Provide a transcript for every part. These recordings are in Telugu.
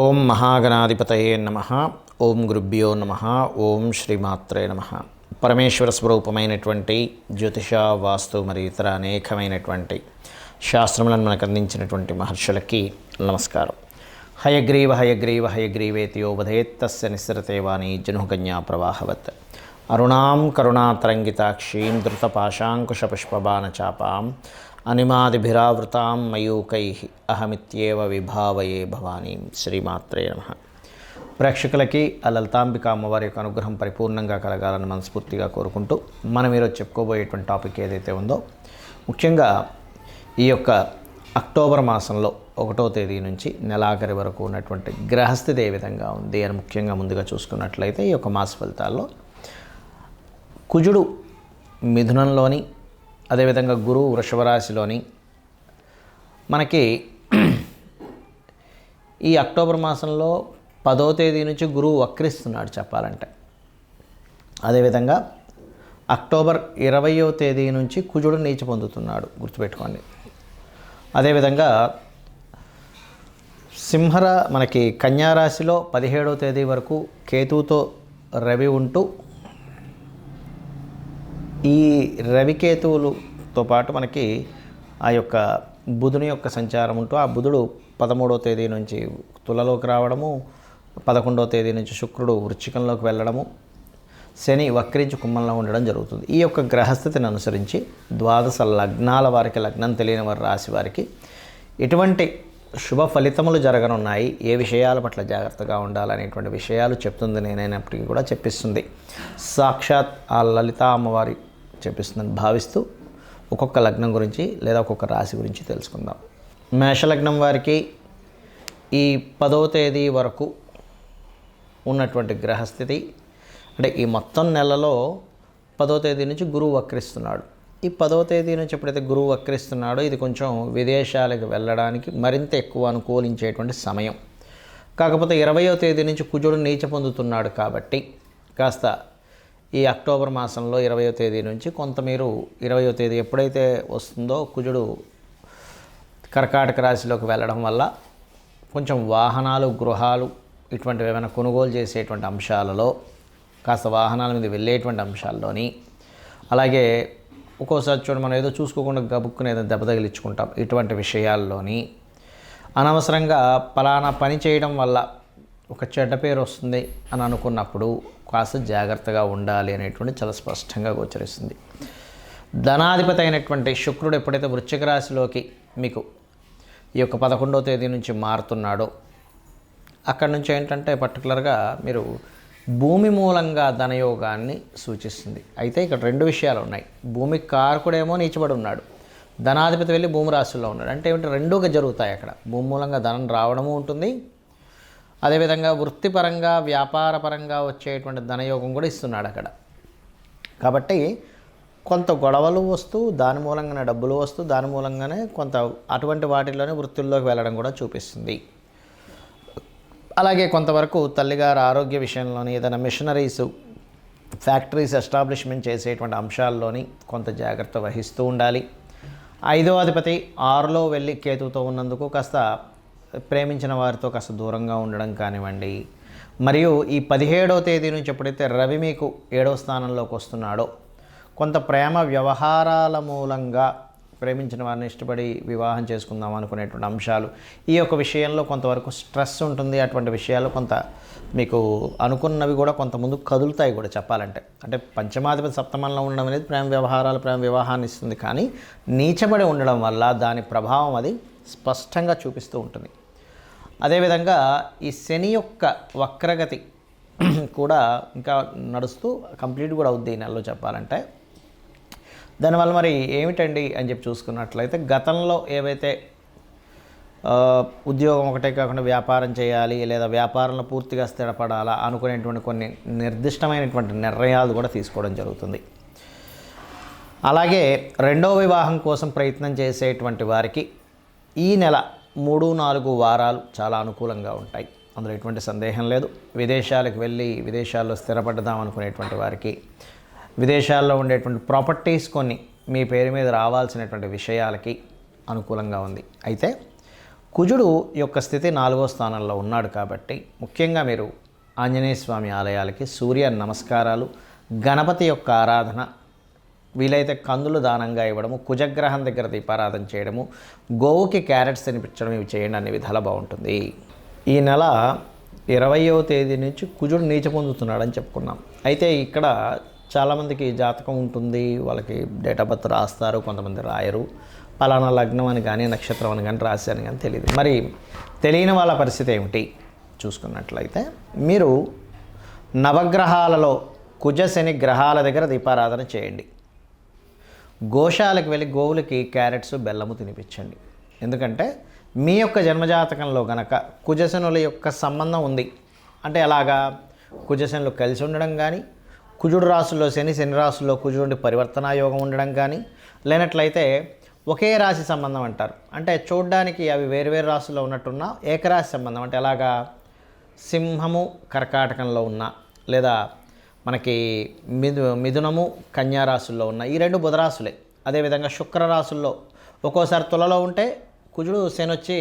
ఓం మహాగణాధిపతయే నమః. ఓం గురుభ్యో నమః. ఓం శ్రీమాత్రే నమః. పరమేశ్వర స్వరూపమైనటువంటి జ్యోతిష, వాస్తు మరియు ఇతర అనేకమైనటువంటి శాస్త్రములను మనకు అందించినటువంటి మహర్షులకి నమస్కారం. హయగ్రీవ హయగ్రీవ హయగ్రీవేతి యో వదేత్ తస్య నిస్సరతే వాణి జనుకన్యా ప్రవాహవత్. అరుణాం కరుణాతరంగితాక్షీం ధృతపాశాంకుశపుష్పబాణచాపాం అనిమాదిభిరావృతాం మయూకైః అహమిత్యేవ విభావయే భవానీం. శ్రీమాత్రే నమః. ప్రేక్షకులకి ఆ లలితాంబిక అమ్మవారి యొక్క అనుగ్రహం పరిపూర్ణంగా కలగాలని మనస్ఫూర్తిగా కోరుకుంటూ మనం ఈరోజు చెప్పుకోబోయేటువంటి టాపిక్ ఏదైతే ఉందో, ముఖ్యంగా ఈ యొక్క అక్టోబర్ మాసంలో 1వ తేదీ నుంచి నెలాఖరి వరకు ఉన్నటువంటి గ్రహస్థితి ఏ విధంగా ఉంది అని ముఖ్యంగా ముందుగా చూసుకున్నట్లయితే, ఈ యొక్క మాస ఫలితాల్లో కుజుడు మిథునంలోని, అదేవిధంగా గురువు వృషభ రాశిలోని మనకి ఈ అక్టోబర్ మాసంలో 10వ తేదీ నుంచి గురువు వక్రిస్తున్నాడు చెప్పాలంటే. అదేవిధంగా అక్టోబర్ 20వ తేదీ నుంచి కుజుడు నీచ పొందుతున్నాడు, గుర్తుపెట్టుకోండి. అదేవిధంగా మనకి కన్యారాశిలో 17వ తేదీ వరకు కేతువుతో రవి ఉంటూ, ఈ రవికేతువులతో పాటు మనకి ఆ యొక్క బుధుని యొక్క సంచారం ఉంటూ, ఆ బుధుడు 13వ తేదీ నుంచి తులలోకి రావడము, 11వ తేదీ నుంచి శుక్రుడు వృశ్చికంలోకి వెళ్ళడము, శని వక్రించి కుంభంలో ఉండడం జరుగుతుంది. ఈ యొక్క గ్రహస్థితిని అనుసరించి ద్వాదశ లగ్నాల వారికి, లగ్నం తెలియని వారి రాశి వారికి ఎటువంటి శుభ ఫలితములు జరగనున్నాయి, ఏ విషయాల పట్ల జాగ్రత్తగా ఉండాలనేటువంటి విషయాలు చెప్తుంది. నేనైనప్పటికీ కూడా చెప్పిస్తుంది సాక్షాత్ ఆ లలితా అమ్మవారి చెప్పిస్తుందని భావిస్తూ ఒక్కొక్క లగ్నం గురించి లేదా ఒక్కొక్క రాశి గురించి తెలుసుకుందాం. మేషలగ్నం వారికి ఈ 10వ తేదీ వరకు ఉన్నటువంటి గ్రహస్థితి, అంటే ఈ మొత్తం నెలలో 10వ తేదీ నుంచి గురువు వక్రిస్తున్నాడు. ఈ 10వ తేదీ నుంచి ఎప్పుడైతే గురువు వక్రిస్తున్నాడో, ఇది కొంచెం విదేశాలకు వెళ్ళడానికి మరింత ఎక్కువ అనుకూలించేటువంటి సమయం. కాకపోతే 20వ తేదీ నుంచి కుజుడు నీచ పొందుతున్నాడు కాబట్టి కాస్త ఈ అక్టోబర్ మాసంలో 20వ తేదీ నుంచి కొంత మీరు 20వ తేదీ ఎప్పుడైతే వస్తుందో కుజుడు కర్కాటక రాశిలోకి వెళ్ళడం వల్ల కొంచెం వాహనాలు, గృహాలు ఇటువంటివి ఏమైనా కొనుగోలు చేసేటువంటి అంశాలలో, కాస్త వాహనాల మీద వెళ్ళేటువంటి అంశాల్లోని, అలాగే ఒక్కోసారి చూడండి మనం ఏదో చూసుకోకుండా గబుక్కుని ఏదో దెబ్బ తగిలించుకుంటాం, ఇటువంటి విషయాల్లోని అనవసరంగా పలానా పని చేయడం వల్ల ఒక చెడ్డ పేరు వస్తుంది అని అనుకున్నప్పుడు కాస్త జాగ్రత్తగా ఉండాలి అనేటువంటి చాలా స్పష్టంగా గోచరిస్తుంది. ధనాధిపతి అయినటువంటి శుక్రుడు ఎప్పుడైతే వృశ్చిక రాశిలోకి మీకు ఈ యొక్క 11వ తేదీ నుంచి మారుతున్నాడో, అక్కడి నుంచి ఏంటంటే పర్టికులర్గా మీరు భూమి మూలంగా ధనయోగాన్ని సూచిస్తుంది. అయితే ఇక్కడ 2 విషయాలు ఉన్నాయి. భూమి కారకుడేమో నీచబడి ఉన్నాడు, ధనాధిపతి వెళ్ళి భూమి రాశిలో ఉన్నాడు. అంటే ఏమిటి, రెండుగా జరుగుతాయి అక్కడ. భూమి మూలంగా ధనం రావడము ఉంటుంది, అదేవిధంగా వృత్తిపరంగా, వ్యాపారపరంగా వచ్చేటువంటి ధనయోగం కూడా ఇస్తున్నాడు అక్కడ. కాబట్టి కొంత గొడవలు వస్తూ, దాని మూలంగానే డబ్బులు వస్తూ, దాని మూలంగానే కొంత అటువంటి వాటిల్లోనే వృత్తుల్లోకి వెళ్ళడం కూడా చూపిస్తుంది. అలాగే కొంతవరకు తల్లిగారు ఆరోగ్య విషయంలోని, ఏదైనా మిషనరీస్, ఫ్యాక్టరీస్ ఎస్టాబ్లిష్మెంట్ చేసేటువంటి అంశాల్లోని కొంత జాగ్రత్త వహిస్తూ ఉండాలి. 5వ అధిపతి 6లో వెళ్ళి కేతువుతో ఉన్నందుకు కాస్త ప్రేమించిన వారితో కాస్త దూరంగా ఉండడం కానివ్వండి. మరియు ఈ 17వ తేదీ నుంచి ఎప్పుడైతే రవి మీకు 7వ స్థానంలోకి వస్తున్నాడో, కొంత ప్రేమ వ్యవహారాల మూలంగా ప్రేమించిన వారిని ఇష్టపడి వివాహం చేసుకుందాం అనుకునేటువంటి అంశాలు, ఈ యొక్క విషయంలో కొంతవరకు స్ట్రెస్ ఉంటుంది. అటువంటి విషయాలు కొంత మీకు అనుకున్నవి కూడా కొంత ముందు కదులుతాయి కూడా చెప్పాలంటే. అంటే పంచమాధిపతి సప్తమంలో ఉండడం అనేది ప్రేమ వ్యవహారాలు, ప్రేమ వివాహాన్ని ఇస్తుంది. కానీ నీచబడి ఉండడం వల్ల దాని ప్రభావం అది స్పష్టంగా చూపిస్తూ ఉంటుంది. అదేవిధంగా ఈ శని యొక్క వక్రగతి కూడా ఇంకా నడుస్తూ కంప్లీట్ కూడా అవుద్ది ఈ నెలలో చెప్పాలంటే. దానివల్ల మరి ఏమిటండి అని చెప్పి చూసుకున్నట్లయితే, గతంలో ఏవైతే ఉద్యోగం ఒకటే కాకుండా వ్యాపారం చేయాలి, లేదా వ్యాపారంలో పూర్తిగా స్థిరపడాలా అనుకునేటువంటి కొన్ని నిర్దిష్టమైనటువంటి నిర్ణయాలు కూడా తీసుకోవడం జరుగుతుంది. అలాగే 2వ వివాహం కోసం ప్రయత్నం చేసేటువంటి వారికి ఈ నెల 3-4 వారాలు చాలా అనుకూలంగా ఉంటాయి, అందులో ఎటువంటి సందేహం లేదు. విదేశాలకు వెళ్ళి విదేశాల్లో స్థిరపడదాం అనుకునేటువంటి వారికి, విదేశాల్లో ఉండేటువంటి ప్రాపర్టీస్ కొన్ని మీ పేరు మీద రావాల్సినటువంటి విషయాలకి అనుకూలంగా ఉంది. అయితే కుజుడు యొక్క స్థితి 4వ స్థానంలో ఉన్నాడు కాబట్టి ముఖ్యంగా మీరు ఆంజనేయ స్వామి ఆలయాలకి సూర్య నమస్కారాలు, గణపతి యొక్క ఆరాధన, వీలైతే కందులు దానంగా ఇవ్వడము, కుజగ్రహం దగ్గర దీపారాధన చేయడము, గోవుకి క్యారెట్స్ తినిపించడం, ఇవి చేయండి, అన్ని విధాలా బాగుంటుంది. ఈ నెల 20వ తేదీ నుంచి కుజుడు నీచ పొందుతున్నాడని చెప్పుకున్నాం. అయితే ఇక్కడ చాలామందికి జాతకం ఉంటుంది, వాళ్ళకి డేట్ ఆఫ్ బర్త్ రాస్తారు, కొంతమంది రాయరు. పలానా లగ్నం అని కానీ నక్షత్రం అని కానీ రాశాను కానీ తెలియదు. మరి తెలియని వాళ్ళ పరిస్థితి ఏమిటి చూసుకున్నట్లయితే, మీరు నవగ్రహాలలో కుజ శని గ్రహాల దగ్గర దీపారాధన చేయండి. గోశాలకు వెళ్ళి గోవులకి క్యారెట్స్ బెల్లము తినిపించండి. ఎందుకంటే మీ యొక్క జన్మజాతకంలో గనక కుజశనుల యొక్క సంబంధం ఉంది అంటే ఎలాగా, కుజశనులు కలిసి ఉండడం కానీ, కుజుడు రాశుల్లో శని, శని రాశుల్లో కుజుడి పరివర్తనా యోగం ఉండడం కానీ, లేనట్లయితే ఒకే రాశి సంబంధం అంటారు. అంటే చూడ్డానికి అవి వేరువేరు రాశుల్లో ఉన్నట్టున్న ఏకరాశి సంబంధం అంటే ఎలాగా, సింహము కర్కాటకంలో ఉన్న, లేదా మనకి మిథునము కన్యా రాశుల్లో ఉన్న ఈ 2 బుధరాశులే. అదేవిధంగా శుక్రరాశుల్లో ఒక్కోసారి తులలో ఉంటే కుజుడు శని వచ్చి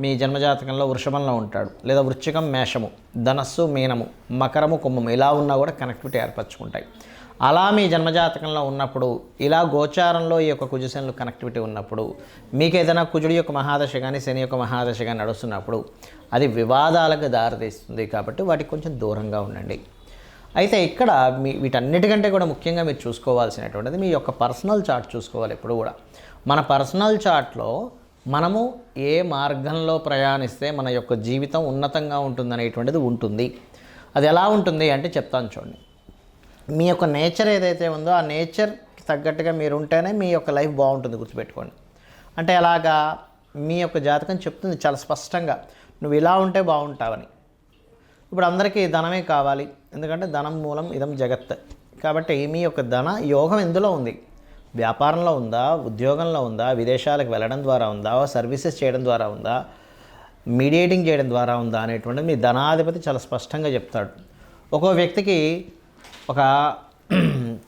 మీ జన్మజాతకంలో వృషభంలో ఉంటాడు, లేదా వృశ్చికం మేషము, ధనస్సు మీనము, మకరము కుంభము, ఇలా ఉన్నా కూడా కనెక్టివిటీ ఏర్పరచుకుంటాయి. అలా మీ జన్మజాతకంలో ఉన్నప్పుడు, ఇలా గోచారంలో ఈ యొక్క కుజశనులు కనెక్టివిటీ ఉన్నప్పుడు, మీకు ఏదైనా కుజుడి యొక్క మహాదశ కానీ శని యొక్క మహాదశ కానీ నడుస్తున్నప్పుడు అది వివాదాలకు దారితీస్తుంది. కాబట్టి వాటికి కొంచెం దూరంగా ఉండండి. అయితే ఇక్కడ వీటన్నిటికంటే కూడా ముఖ్యంగా మీరు చూసుకోవాల్సినటువంటిది మీ యొక్క పర్సనల్ చార్ట్ చూసుకోవాలి. ఎప్పుడు కూడా మన పర్సనల్ చార్ట్లో మనము ఏ మార్గంలో ప్రయాణిస్తే మన యొక్క జీవితం ఉన్నతంగా ఉంటుందనేటువంటిది ఉంటుంది. అది ఎలా ఉంటుంది అంటే చెప్తాను చూడండి. మీ యొక్క నేచర్ ఏదైతే ఉందో ఆ నేచర్కి తగ్గట్టుగా మీరు ఉంటేనే మీ యొక్క లైఫ్ బాగుంటుంది, గుర్తుపెట్టుకోండి. అంటే ఎలాగా, మీ యొక్క జాతకం చెప్తుంది చాలా స్పష్టంగా, నువ్వు ఇలా ఉంటే బాగుంటావని. ఇప్పుడు అందరికీ ధనమే కావాలి, ఎందుకంటే ధనం మూలం ఇదం జగత్. కాబట్టి మీ యొక్క ధన యోగం ఎందులో ఉంది, వ్యాపారంలో ఉందా, ఉద్యోగంలో ఉందా, విదేశాలకు వెళ్ళడం ద్వారా ఉందా, సర్వీసెస్ చేయడం ద్వారా ఉందా, మీడియేటింగ్ చేయడం ద్వారా ఉందా అనేటువంటిది మీ ధనాధిపతి చాలా స్పష్టంగా చెప్తాడు. ఒక్కో వ్యక్తికి ఒక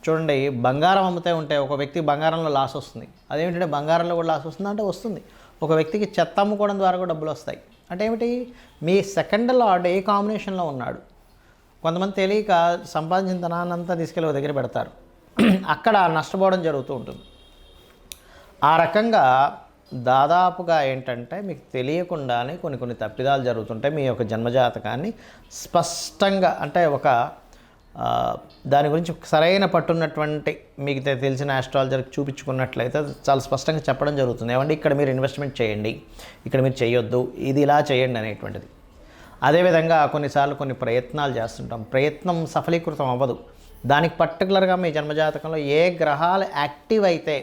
చూడండి, బంగారం అమ్ముతే ఉంటే ఒక వ్యక్తికి బంగారంలో లాస్ వస్తుంది. అదేమిటంటే బంగారంలో కూడా లాస్ వస్తుంది అంటే వస్తుంది. ఒక వ్యక్తికి చెత్త అమ్ముకోవడం ద్వారా కూడా డబ్బులు వస్తాయి. అంటే ఏమిటి, మీ సెకండ్ లార్డ్ ఏ కాంబినేషన్లో ఉన్నాడు. కొంతమంది తెలియక సంపాదించిన ధనాన్నంతా తీసుకెళ్ళి ఒక దగ్గర పెడతారు, అక్కడ నష్టపోవడం జరుగుతూ ఉంటుంది. ఆ రకంగా దాదాపుగా ఏంటంటే మీకు తెలియకుండానే కొన్ని తప్పిదాలు జరుగుతుంటాయి. మీ యొక్క జన్మజాతకాన్ని స్పష్టంగా అంటే ఒక దాని గురించి సరైన పట్టున్నటువంటి మీకు తెలిసిన ఆస్ట్రాలజర్కి చూపించుకున్నట్లయితే చాలా స్పష్టంగా చెప్పడం జరుగుతుంది. ఏమంటే ఇక్కడ మీరు ఇన్వెస్ట్మెంట్ చేయండి, ఇక్కడ మీరు చేయొద్దు, ఇది ఇలా చేయండి అనేటువంటిది. అదేవిధంగా కొన్నిసార్లు కొన్ని ప్రయత్నాలు చేస్తుంటాం, ప్రయత్నం సఫలీకృతం అవ్వదు. దానికి పర్టికులర్గా మీ జన్మజాతకంలో ఏ గ్రహాలు యాక్టివ్ అయితే,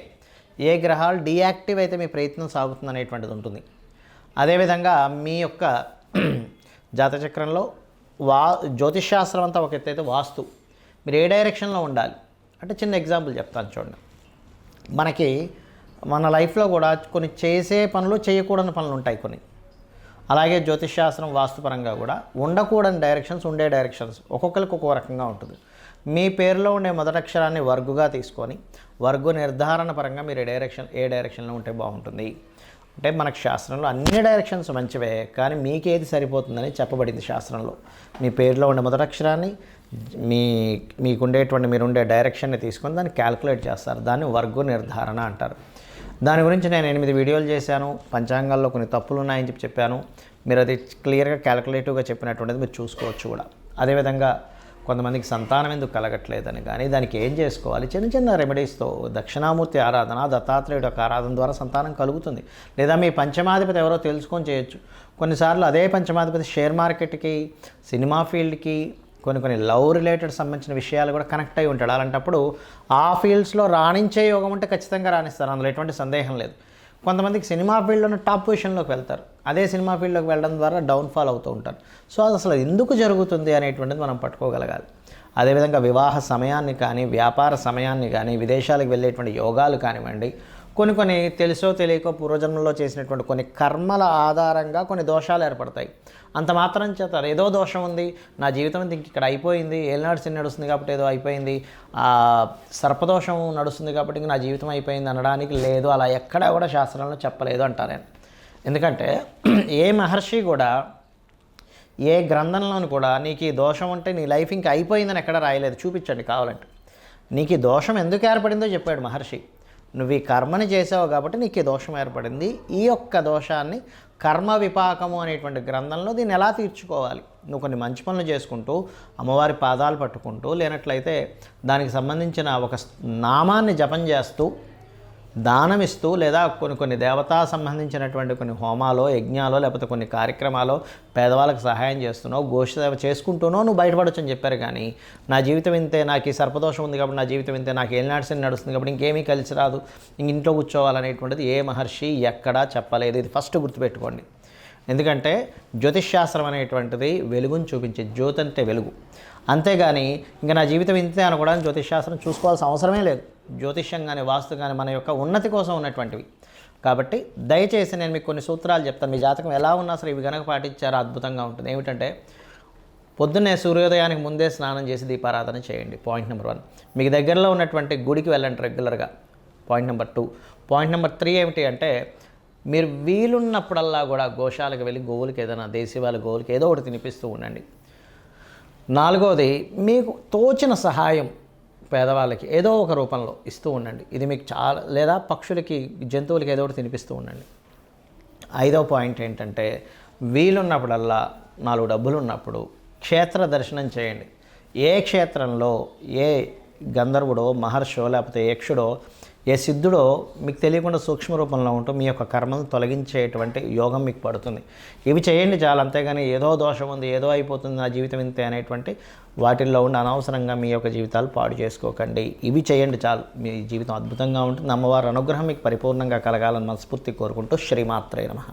ఏ గ్రహాలు డీయాక్టివ్ అయితే మీ ప్రయత్నం సాగుతుంది అనేటువంటిది ఉంటుంది. అదేవిధంగా మీ యొక్క జాతచక్రంలో జ్యోతిష్శాస్త్రం అంతా ఒక ఎత్తైతే వాస్తు, మీరు ఏ డైరెక్షన్లో ఉండాలి అంటే చిన్న ఎగ్జాంపుల్ చెప్తాను చూడండి. మనకి మన లైఫ్లో కూడా కొన్ని చేసే పనులు, చేయకూడని పనులు ఉంటాయి కొన్ని. అలాగే జ్యోతిష్శాస్త్రం వాస్తుపరంగా కూడా ఉండకూడని డైరెక్షన్స్, ఉండే డైరెక్షన్స్ ఒక్కొక్కరికి ఒక్కో రకంగా ఉంటుంది. మీ పేరులో ఉండే మొదటి అక్షరాన్ని వర్గుగా తీసుకొని వర్గు నిర్ధారణ పరంగా మీరు ఏ డైరెక్షన్లో ఉంటే బాగుంటుంది అంటే, మనకు శాస్త్రంలో అన్ని డైరెక్షన్స్ మంచివే, కానీ మీకేది సరిపోతుందని చెప్పబడింది శాస్త్రంలో. మీ పేరులో ఉండే మొదటి అక్షరాన్ని మీకుండేటువంటి మీరుండే డైరెక్షన్ని తీసుకొని దాన్ని క్యాల్కులేట్ చేస్తారు. దాన్ని వర్గు నిర్ధారణ అంటారు. దాని గురించి నేను 8 వీడియోలు చేశాను. పంచాంగాల్లో కొన్ని తప్పులు ఉన్నాయని చెప్పాను. మీరు అది క్లియర్గా క్యాల్కులేటివ్గా చెప్పినటువంటిది మీరు చూసుకోవచ్చు కూడా. అదేవిధంగా కొంతమందికి సంతానం ఎందుకు కలగట్లేదని కానీ దానికి ఏం చేసుకోవాలి, చిన్న రెమెడీస్తో దక్షిణామూర్తి ఆరాధన, దత్తాత్రేయుడు యొక్క ఆరాధన ద్వారా సంతానం కలుగుతుంది. లేదా మీ పంచమాధిపతి ఎవరో తెలుసుకొని చేయొచ్చు. కొన్నిసార్లు అదే పంచమాధిపతి షేర్ మార్కెట్కి, సినిమా ఫీల్డ్కి, కొన్ని లవ్ రిలేటెడ్ సంబంధించిన విషయాలు కూడా కనెక్ట్ అయి ఉంటాడు. అలాంటప్పుడు ఆ ఫీల్డ్స్లో రాణించే యోగం ఉంటే ఖచ్చితంగా రాణిస్తారు, అందులో ఎటువంటి సందేహం లేదు. కొంతమందికి సినిమా ఫీల్డ్లోనే టాప్ పొజిషన్లోకి వెళ్తారు, అదే సినిమా ఫీల్డ్లోకి వెళ్ళడం ద్వారా డౌన్ఫాల్ అవుతూ ఉంటారు. సో అది అసలు ఎందుకు జరుగుతుంది అనేటువంటిది మనం పట్టుకోగలగాలి. అదేవిధంగా వివాహ సమయాన్ని కానీ, వ్యాపార సమయాన్ని కానీ, విదేశాలకు వెళ్ళేటువంటి యోగాలు కానివ్వండి, కొన్ని తెలుసో తెలియకో పూర్వజన్మలో చేసినటువంటి కొన్ని కర్మల ఆధారంగా కొన్ని దోషాలు ఏర్పడతాయి. అంత మాత్రం చేత ఏదో దోషం ఉంది, నా జీవితం ఇంక ఇక్కడ అయిపోయింది, ఏలినాడు శని నడుస్తుంది కాబట్టి ఏదో అయిపోయింది, సర్పదోషం నడుస్తుంది కాబట్టి ఇంక నా జీవితం అయిపోయింది అనడానికి లేదు. అలా ఎక్కడా కూడా శాస్త్రంలో చెప్పలేదు అంటారు. ఎందుకంటే ఏ మహర్షి కూడా ఏ గ్రంథంలోని కూడా నీకు ఈ దోషం ఉంటే నీ లైఫ్ ఇంకా అయిపోయిందని ఎక్కడ రాయలేదు. చూపించండి కావాలంటే. నీకు ఈ దోషం ఎందుకు ఏర్పడిందో చెప్పాడు మహర్షి. నువ్వు ఈ కర్మని చేసావు కాబట్టి నీకు ఈ దోషం ఏర్పడింది. ఈ యొక్క దోషాన్ని కర్మ విపాకము అనేటువంటి గ్రంథంలో దీన్ని ఎలా తీర్చుకోవాలి, నువ్వు కొన్ని మంచి పనులు చేసుకుంటూ అమ్మవారి పాదాలు పట్టుకుంటూ, లేనట్లయితే దానికి సంబంధించిన ఒక నామాన్ని జపం చేస్తూ, దానమిస్తూ, లేదా కొన్ని దేవతా సంబంధించినటువంటి కొన్ని హోమాలో, యజ్ఞాలో, లేకపోతే కొన్ని కార్యక్రమాలు పేదవాళ్ళకి సహాయం చేస్తున్నావు, గోష్ఠసేవ చేసుకుంటూనో నువ్వు బయటపడొచ్చు అని చెప్పారు. కానీ నా జీవితం ఇంతే, నాకు ఈ సర్పదోషం ఉంది కాబట్టి నా జీవితం ఇంతే, నాకు ఏలినాడ్సని నడుస్తుంది కాబట్టి ఇంకేమీ కలిసి రాదు, ఇంట్లో కూర్చోవాలనేటువంటిది ఏ మహర్షి ఎక్కడా చెప్పలేదు. ఇది ఫస్ట్ గుర్తుపెట్టుకోండి. ఎందుకంటే జ్యోతిష్శాస్త్రం అనేటువంటిది వెలుగుని చూపించే, జ్యోతి అంటే వెలుగు. అంతేగాని ఇంకా నా జీవితం ఇంతే అనుకోవడానికి జ్యోతిష్శాస్త్రం చూసుకోవాల్సిన అవసరమే లేదు. జ్యోతిష్యం కానీ వాస్తు కానీ మన యొక్క ఉన్నతి కోసం ఉన్నటువంటివి. కాబట్టి దయచేసి నేను మీకు కొన్ని సూత్రాలు చెప్తాను. మీ జాతకం ఎలా ఉన్నా సరే ఇవి కనుక పాటించారో అద్భుతంగా ఉంటుంది. ఏమిటంటే పొద్దున్నే సూర్యోదయానికి ముందే స్నానం చేసి దీపారాధన చేయండి. Point number 1. మీకు దగ్గరలో ఉన్నటువంటి గుడికి వెళ్ళండి రెగ్యులర్గా. Point number 2. పాయింట్ నెంబర్ 3 ఏమిటి అంటే మీరు వీలున్నప్పుడల్లా కూడా గోశాలకు వెళ్ళి గోవులకి ఏదైనా దేశీవాళ్ళ గోవులకి ఏదో ఒకటి తినిపిస్తూ ఉండండి. 4వది మీకు తోచిన సహాయం పేదవాళ్ళకి ఏదో ఒక రూపంలో ఇస్తూ ఉండండి. ఇది మీకు చాలా, లేదా పక్షులకి జంతువులకి ఏదో ఒకటి తినిపిస్తూ ఉండండి. 5వ పాయింట్ ఏంటంటే వీలున్నప్పుడల్లా 4 డబ్బులు ఉన్నప్పుడు క్షేత్ర దర్శనం చేయండి. ఏ క్షేత్రంలో ఏ గంధర్వుడో, మహర్షో, లేకపోతే యక్షుడో, ఏ సిద్ధుడో మీకు తెలియకుండా సూక్ష్మ రూపంలో ఉంటూ మీ యొక్క కర్మను తొలగించేటువంటి యోగం మీకు పడుతుంది. ఇవి చేయండి చాలు. అంతేగాని ఏదో దోషం ఉంది, ఏదో అయిపోతుంది, నా జీవితం ఇంతే అనేటువంటి వాటిల్లో ఉండి అనవసరంగా మీ యొక్క జీవితాలు పాడు చేసుకోకండి. ఇవి చేయండి చాలు, మీ జీవితం అద్భుతంగా ఉంటుంది. అమ్మవారి అనుగ్రహం మీకు పరిపూర్ణంగా కలగాలని మనస్ఫూర్తి కోరుకుంటూ శ్రీమాత్రే నమః.